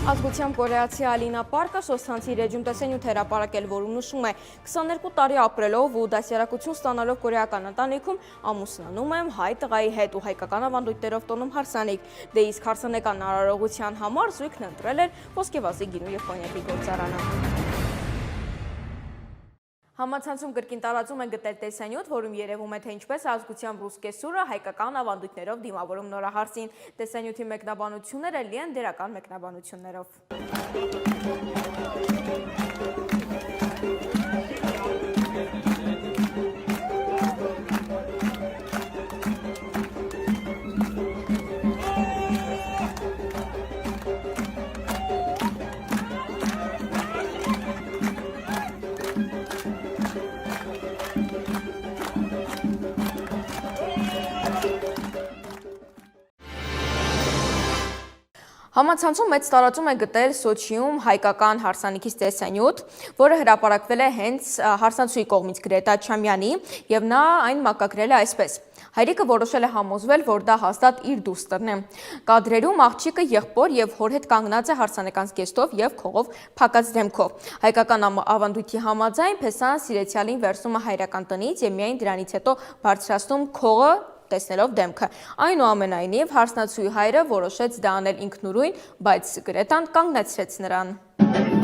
Ազգությամբ կորեացի Ալինա Պարկը սոցցանցի ռեջիմ տեսանյութ հրապարակել, որում նշում է 22 տարի ապրելով ու դաստիարակություն ստանալով կորեական ընտանիքում ամուսնանում եմ հայ տղայի հետ ու հայկական ավանդույթներով տոնում հարսանիք, դե իսկ հարսանեկան արարողության համար զույգն ընտրել էր ոսկեվազի գինու և կոնյակի գործարանը։ Համացանցում կրկին տարածում են գտել տեսանյութ, որում երևում է, թե ինչպես ազգությամբ ռուսկե սուրը հայկական ավանդույթներով դիմավորում նորահարսին։ Տեսանյութի մեկնաբանությունները լի են դերական մեկնաբանություններով։ Համացանցում մեծ տարածում է գտել Սոչիում հայկական հարսանիքից տեսանյութ, որը հրապարակվել է հենց հարսանցուի կողմից Գրետա Չամյանի, եւ նա այն մակագրել է այսպես. Հայրիկը որոշել է համոզվել, որ դա հաստատ իր դուստրն է։ Կադրերում աղջիկը եղբոր եւ հոր հետ կանգնած է հարսանեկան զգեստով եւ քողով փակած դեմքով։ Հայկական ավանդույթի համաձայն Փեսան սիրեցյալին վերցնում է հայրական տնից եւ միայն դրանից հետո բարձրացնում քողը տեսնելով դեմքը։ Այնուամենայնիվ հարսնացուի հայրը որոշեց դա անել ինքնուրույն, բայց Գրետան կանգնեցրեց նրան։